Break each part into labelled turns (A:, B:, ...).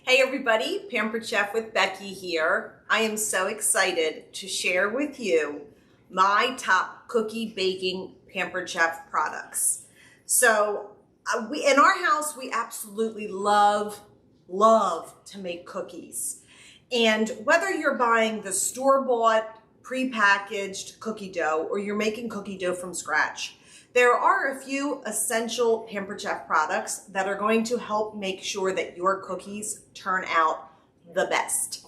A: Hey everybody, Pampered Chef with Becky here. I am so excited to share with you my top cookie baking Pampered Chef products. So in our house, we absolutely love to make cookies. And whether you're buying the store-bought, pre-packaged cookie dough or you're making cookie dough from scratch, there are a few essential Pampered Chef products that are going to help make sure that your cookies turn out the best.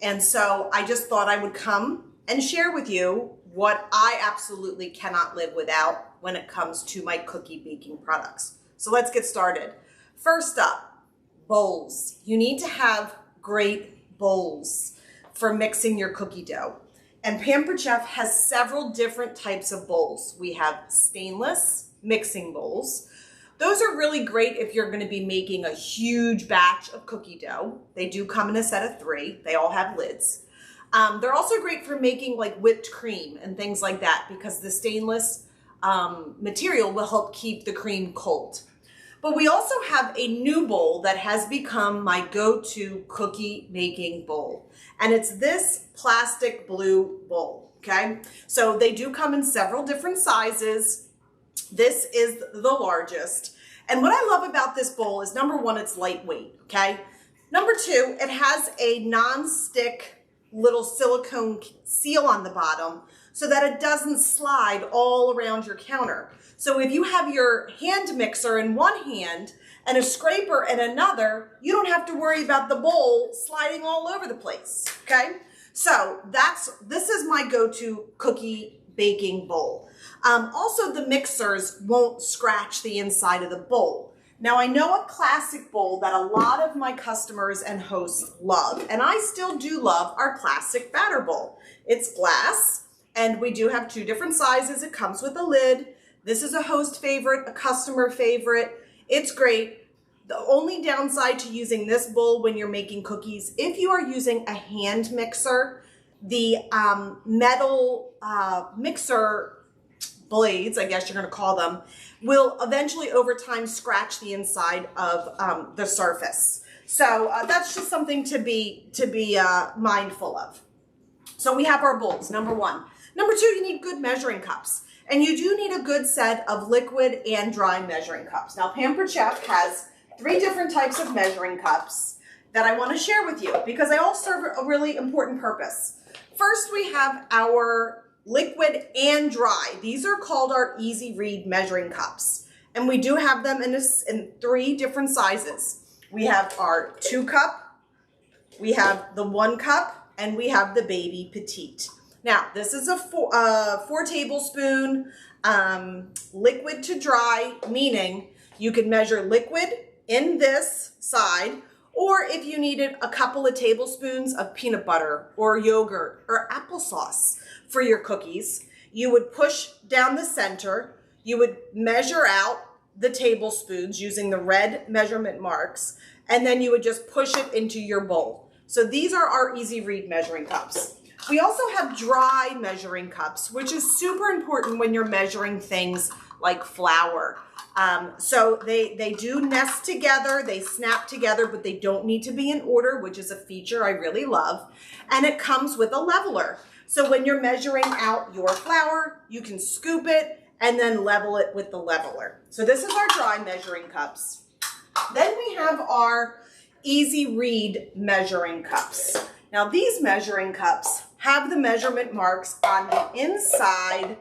A: And so I just thought I would come and share with you what I absolutely cannot live without when it comes to my cookie baking products. So let's get started. First up, bowls. You need to have great bowls for mixing your cookie dough. And Pampered Chef has several different types of bowls. We have stainless mixing bowls. Those are really great if you're going to be making a huge batch of cookie dough. They do come in a set of 3. They all have lids. They're also great for making like whipped cream and things like that because the stainless material will help keep the cream cold. But we also have a new bowl that has become my go-to cookie making bowl. And it's this plastic blue bowl, okay? So they do come in several different sizes. This is the largest. And what I love about this bowl is number 1, it's lightweight, okay? Number 2, it has a non-stick little silicone seal on the bottom so that it doesn't slide all around your counter. So if you have your hand mixer in one hand and a scraper in another, you don't have to worry about the bowl sliding all over the place, okay? So this is my go-to cookie baking bowl. Also, the mixers won't scratch the inside of the bowl. Now, I know a classic bowl that a lot of my customers and hosts love, and I still do love our classic batter bowl. It's glass, and we do have 2 different sizes. It comes with a lid. This is a host favorite, a customer favorite. It's great. The only downside to using this bowl when you're making cookies, if you are using a hand mixer, the metal mixer blades, I guess you're going to call them, will eventually over time scratch the inside of the surface. So that's just something to be mindful of. So we have our bowls, number 1. Number 2, you need good measuring cups. And you do need a good set of liquid and dry measuring cups. Now, Pampered Chef has 3 different types of measuring cups that I want to share with you because they all serve a really important purpose. First, we have our liquid and dry. These are called our Easy Read measuring cups. And we do have them in 3 different sizes. We have our 2 cup, we have the 1 cup, and we have the baby petite. Now, this is a 4 tablespoon liquid to dry, meaning you can measure liquid in this side, or if you needed a couple of tablespoons of peanut butter or yogurt or applesauce for your cookies, you would push down the center, you would measure out the tablespoons using the red measurement marks, and then you would just push it into your bowl. So these are our Easy Read measuring cups. We also have dry measuring cups, which is super important when you're measuring things like flour. So they do nest together, they snap together, but they don't need to be in order, which is a feature I really love. And it comes with a leveler. So when you're measuring out your flour, you can scoop it and then level it with the leveler. So this is our dry measuring cups. Then we have our Easy Read measuring cups. Now these measuring cups have the measurement marks on the inside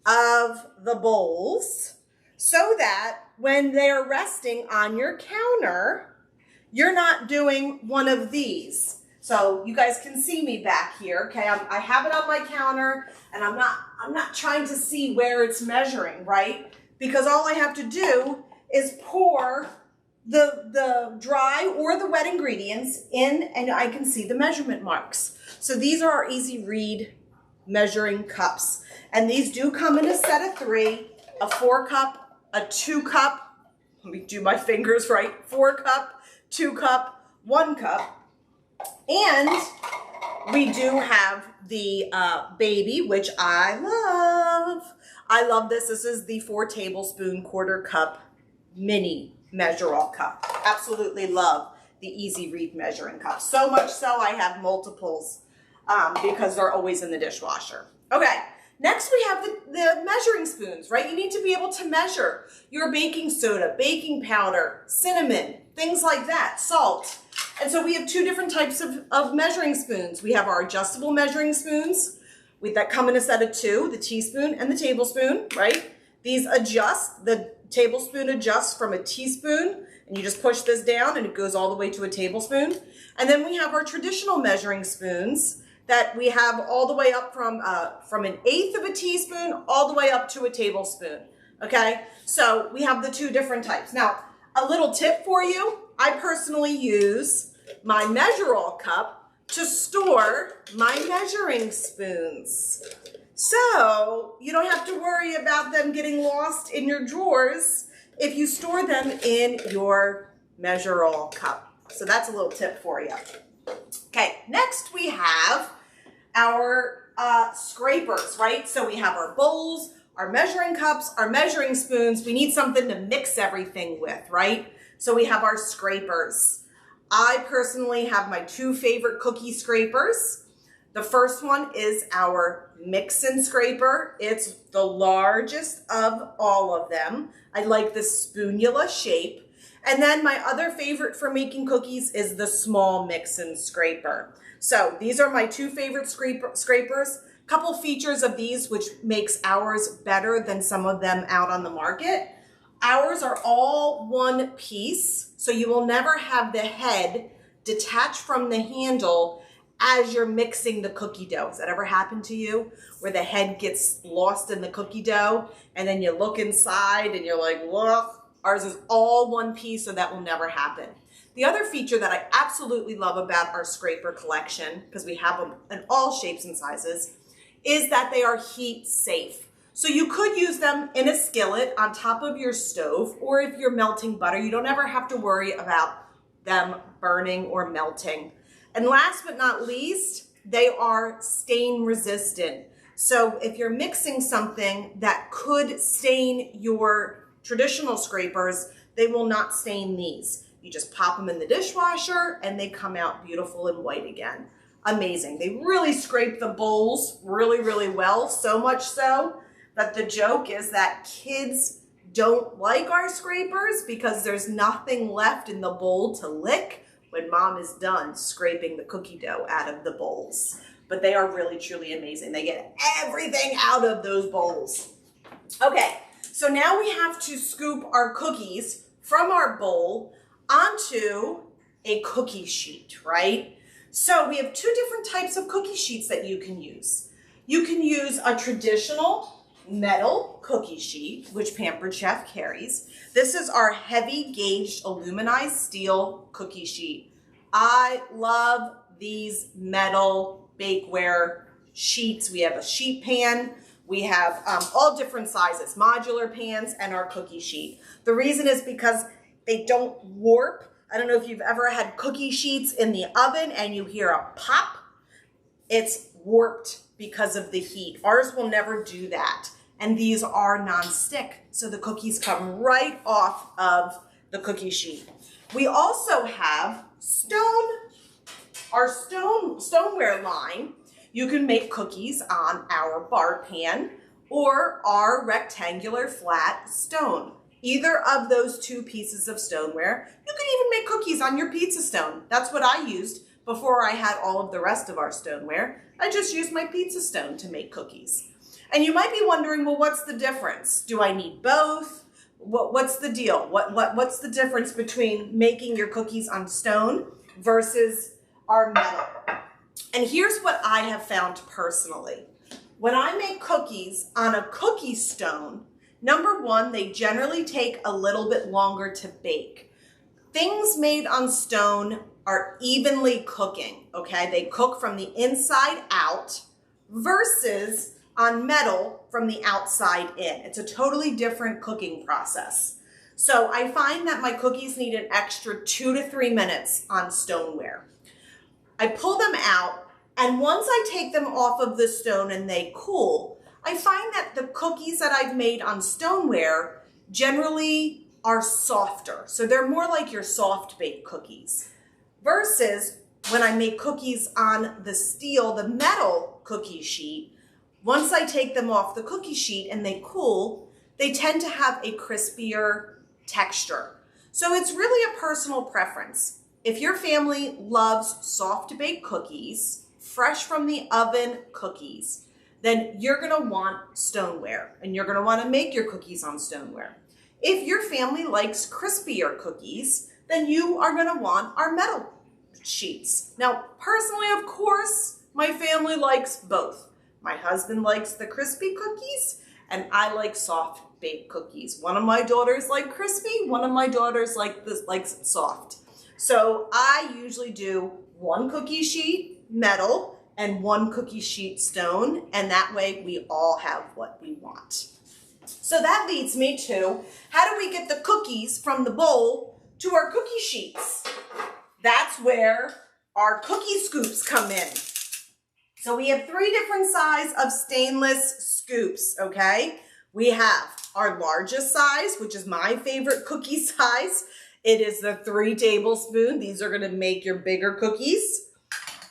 A: of the bowls so that when they're resting on your counter, you're not doing one of these. So you guys can see me back here, okay? I have it on my counter and I'm not trying to see where it's measuring, right? Because all I have to do is pour the dry or the wet ingredients in and I can see the measurement marks. So these are our Easy Read measuring cups. And these do come in a set of 3, a 4 cup, a 2 cup, let me do my fingers right, 4 cup, 2 cup, 1 cup. And we do have the baby, which I love. I love this. This is the 4 tablespoon quarter cup mini measure-all cup. Absolutely love the Easy Read measuring cup. So much so I have multiples because they're always in the dishwasher. Okay, next we have the measuring spoons, right? You need to be able to measure your baking soda, baking powder, cinnamon, things like that, salt. And so we have two different types of measuring spoons. We have our adjustable measuring spoons that come in a set of two, the teaspoon and the tablespoon, right? These adjust, the tablespoon adjusts from a teaspoon, and you just push this down and it goes all the way to a tablespoon. And then we have our traditional measuring spoons that we have all the way up from an eighth of a teaspoon all the way up to a tablespoon, okay? So we have the two different types. Now, a little tip for you, I personally use my measure-all cup to store my measuring spoons. So you don't have to worry about them getting lost in your drawers if you store them in your measure-all cup. So that's a little tip for you. Okay, next we have our scrapers, right? So we have our bowls, our measuring cups, our measuring spoons. We need something to mix everything with, right? So we have our scrapers. I personally have my two favorite cookie scrapers. The first one is our mix-in scraper. It's the largest of all of them. I like the spoonula shape. And then my other favorite for making cookies is the small mix-in scraper. So these are my two favorite scrapers. Couple features of these which makes ours better than some of them out on the market. Ours are all one piece, so you will never have the head detached from the handle as you're mixing the cookie dough. Has that ever happened to you? Where the head gets lost in the cookie dough and then you look inside and you're like, whoa. Ours is all one piece, so that will never happen. The other feature that I absolutely love about our scraper collection, because we have them in all shapes and sizes, is that they are heat safe. So you could use them in a skillet on top of your stove, or if you're melting butter, you don't ever have to worry about them burning or melting. And last but not least, they are stain resistant. So if you're mixing something that could stain your traditional scrapers, they will not stain these. You just pop them in the dishwasher and they come out beautiful and white again. Amazing. They really scrape the bowls really, really well, so much so that the joke is that kids don't like our scrapers because there's nothing left in the bowl to lick when mom is done scraping the cookie dough out of the bowls. But they are really, truly amazing. They get everything out of those bowls. Okay, so now we have to scoop our cookies from our bowl onto a cookie sheet, right? So we have two different types of cookie sheets that you can use. You can use a traditional metal cookie sheet, which Pampered Chef carries. This is our heavy gauged aluminized steel cookie sheet. I love these metal bakeware sheets. We have a sheet pan. We have all different sizes, modular pans, and our cookie sheet. The reason is because they don't warp. I don't know if you've ever had cookie sheets in the oven and you hear a pop. It's warped because of the heat. Ours will never do that. And these are non-stick, so the cookies come right off of the cookie sheet. We also have our stoneware line. You can make cookies on our bar pan or our rectangular flat stone. Either of those two pieces of stoneware. You can even make cookies on your pizza stone. That's what I used before I had all of the rest of our stoneware. I just used my pizza stone to make cookies. And you might be wondering, well, what's the difference? Do I need both? What's the deal? What's the difference between making your cookies on stone versus our metal? And here's what I have found personally. When I make cookies on a cookie stone, number one, they generally take a little bit longer to bake. Things made on stone are evenly cooking, okay? They cook from the inside out versus on metal from the outside in. It's a totally different cooking process. So I find that my cookies need an extra 2 to 3 minutes on stoneware. I pull them out, and once I take them off of the stone and they cool, I find that the cookies that I've made on stoneware generally are softer. So they're more like your soft baked cookies. versus when I make cookies on the metal cookie sheet. Once I take them off the cookie sheet and they cool, they tend to have a crispier texture. So it's really a personal preference. If your family loves soft baked cookies, fresh from the oven cookies, then you're gonna want stoneware and you're gonna wanna make your cookies on stoneware. If your family likes crispier cookies, then you are gonna want our metal sheets. Now, personally, of course, my family likes both. My husband likes the crispy cookies and I like soft baked cookies. One of my daughters like crispy, one of my daughters likes soft. So I usually do one cookie sheet metal and one cookie sheet stone, and that way we all have what we want. So that leads me to, how do we get the cookies from the bowl to our cookie sheets? That's where our cookie scoops come in. So we have 3 different sizes of stainless scoops, okay? We have our largest size, which is my favorite cookie size. It is the 3 tablespoons. These are gonna make your bigger cookies.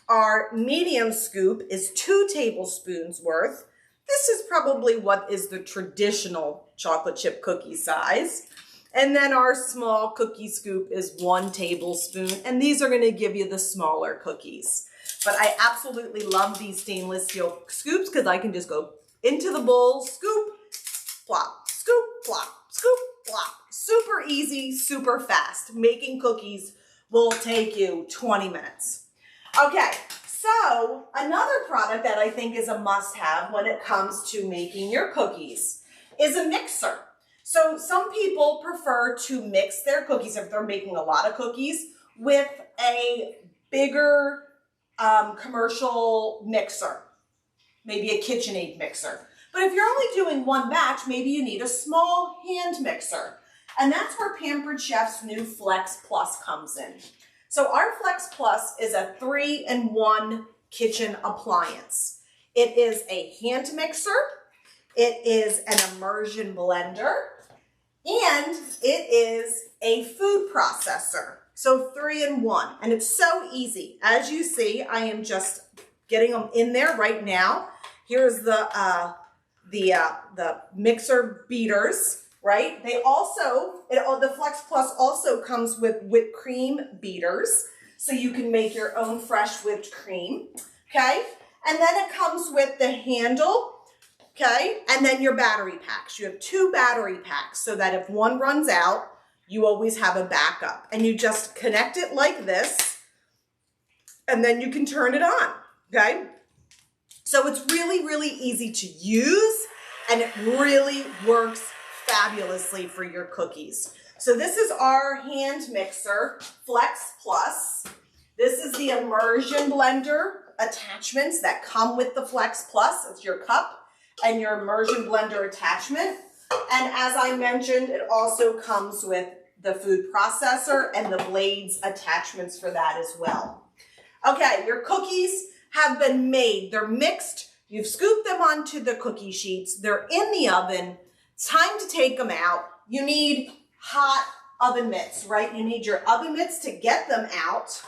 A: Our medium scoop is 2 tablespoons worth. This is probably what is the traditional chocolate chip cookie size. And then our small cookie scoop is 1 tablespoon, and these are gonna give you the smaller cookies. But I absolutely love these stainless steel scoops because I can just go into the bowl, scoop, plop, scoop, plop, scoop, plop. Super easy, super fast. Making cookies will take you 20 minutes. Okay, so another product that I think is a must-have when it comes to making your cookies is a mixer. So some people prefer to mix their cookies, if they're making a lot of cookies, with a bigger commercial mixer, maybe a KitchenAid mixer. But if you're only doing one batch, maybe you need a small hand mixer. And that's where Pampered Chef's new Flex Plus comes in. So our Flex Plus is a 3-in-1 kitchen appliance. It is a hand mixer, it is an immersion blender, and it is a food processor. So 3-in-1, and it's so easy. As you see, I am just getting them in there right now. Here's the mixer beaters, right? They also, the Flex Plus also comes with whipped cream beaters, so you can make your own fresh whipped cream, okay? And then it comes with the handle, okay? And then your battery packs. You have 2 battery packs so that if one runs out, you always have a backup. And you just connect it like this, and then you can turn it on, okay? So it's really, really easy to use, and it really works fabulously for your cookies. So this is our hand mixer, Flex Plus. This is the immersion blender attachments that come with the Flex Plus. It's your cup and your immersion blender attachment. And as I mentioned, it also comes with the food processor and the blades attachments for that as well. Okay, your cookies have been made. They're mixed. You've scooped them onto the cookie sheets. They're in the oven. It's time to take them out. You need hot oven mitts, right? You need your oven mitts to get them out.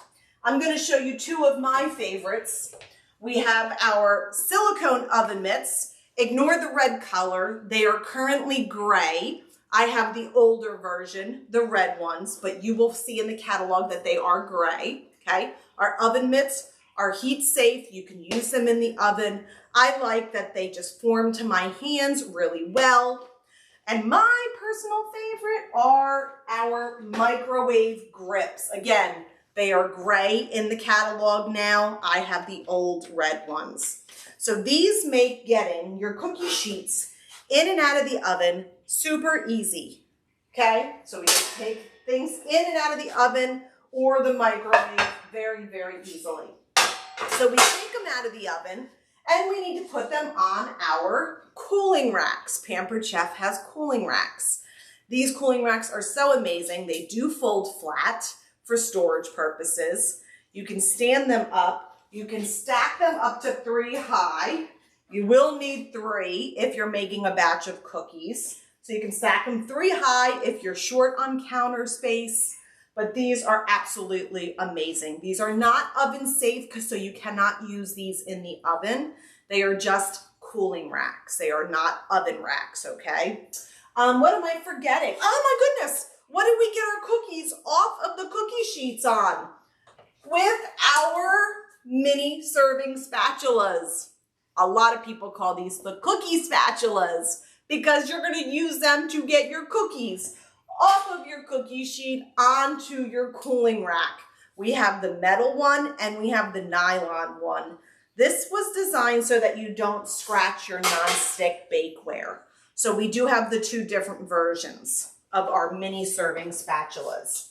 A: I'm going to show you 2 of my favorites. We have our silicone oven mitts. Ignore the red color. They are currently gray. I have the older version, the red ones, but you will see in the catalog that they are gray, okay? Our oven mitts are heat safe. You can use them in the oven. I like that they just form to my hands really well. And my personal favorite are our microwave grips. Again, they are gray in the catalog now. I have the old red ones. So these make getting your cookie sheets in and out of the oven super easy, okay? So we just take things in and out of the oven or the microwave very, very easily. So we take them out of the oven and we need to put them on our cooling racks. Pampered Chef has cooling racks. These cooling racks are so amazing. They do fold flat for storage purposes. You can stand them up. You can stack them up to 3 high. You will need 3 if you're making a batch of cookies. So you can stack them 3 high if you're short on counter space. but these are absolutely amazing. These are not oven safe, so you cannot use these in the oven. They are just cooling racks. They are not oven racks, okay? What am I forgetting? Oh my goodness, what did we get our cookies off of the cookie sheets on? With our mini serving spatulas. A lot of people call these the cookie spatulas because you're gonna use them to get your cookies off of your cookie sheet onto your cooling rack. We have the metal one and we have the nylon one. This was designed so that you don't scratch your non-stick bakeware. So we do have the two different versions of our mini serving spatulas.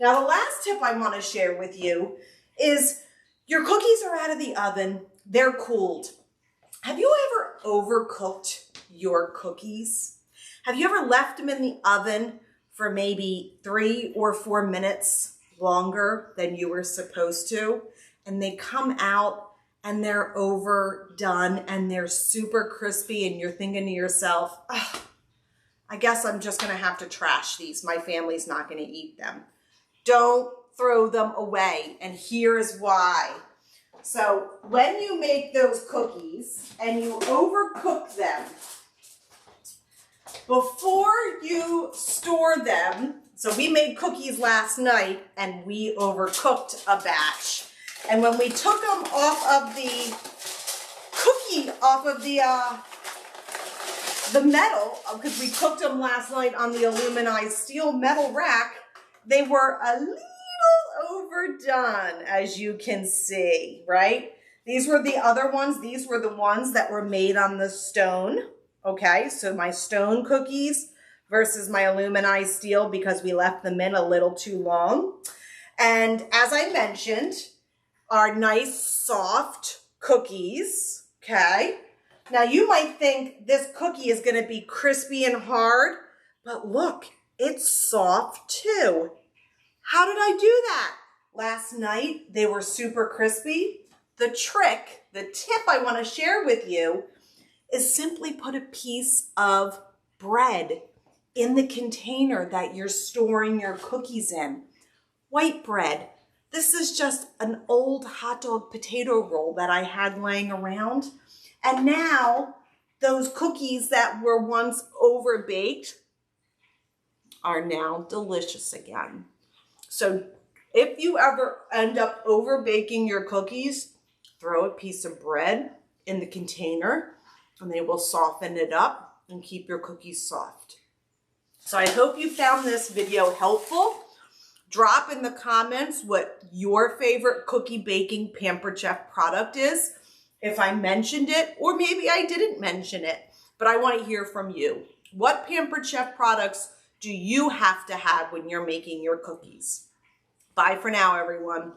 A: Now the last tip I want to share with you is your cookies are out of the oven, they're cooled. Have you ever overcooked your cookies? Have you ever left them in the oven for maybe 3 or 4 minutes longer than you were supposed to? And they come out and they're overdone and they're super crispy and you're thinking to yourself, oh, I guess I'm just gonna have to trash these. My family's not gonna eat them. Don't throw them away, and here's why. So when you make those cookies and you overcook them, before you store them, so we made cookies last night and we overcooked a batch. And when we took them off of the metal, because we cooked them last night on the aluminized steel metal rack, they were a little overdone, as you can see, right? These were the other ones. These were the ones that were made on the stone, okay? So my stone cookies versus my aluminized steel because we left them in a little too long. And as I mentioned, our nice soft cookies, okay? Now you might think this cookie is gonna be crispy and hard, but look, it's soft too. How did I do that? Last night, they were super crispy. The trick, the tip I wanna share with you is simply put a piece of bread in the container that you're storing your cookies in. White bread. This is just an old hot dog potato roll that I had laying around. And now those cookies that were once overbaked are now delicious again. So if you ever end up overbaking your cookies, throw a piece of bread in the container and they will soften it up and keep your cookies soft. So I hope you found this video helpful. Drop in the comments what your favorite cookie baking Pampered Chef product is, if I mentioned it, or maybe I didn't mention it, but I want to hear from you. What Pampered Chef products do you have to have when you're making your cookies? Bye for now, everyone.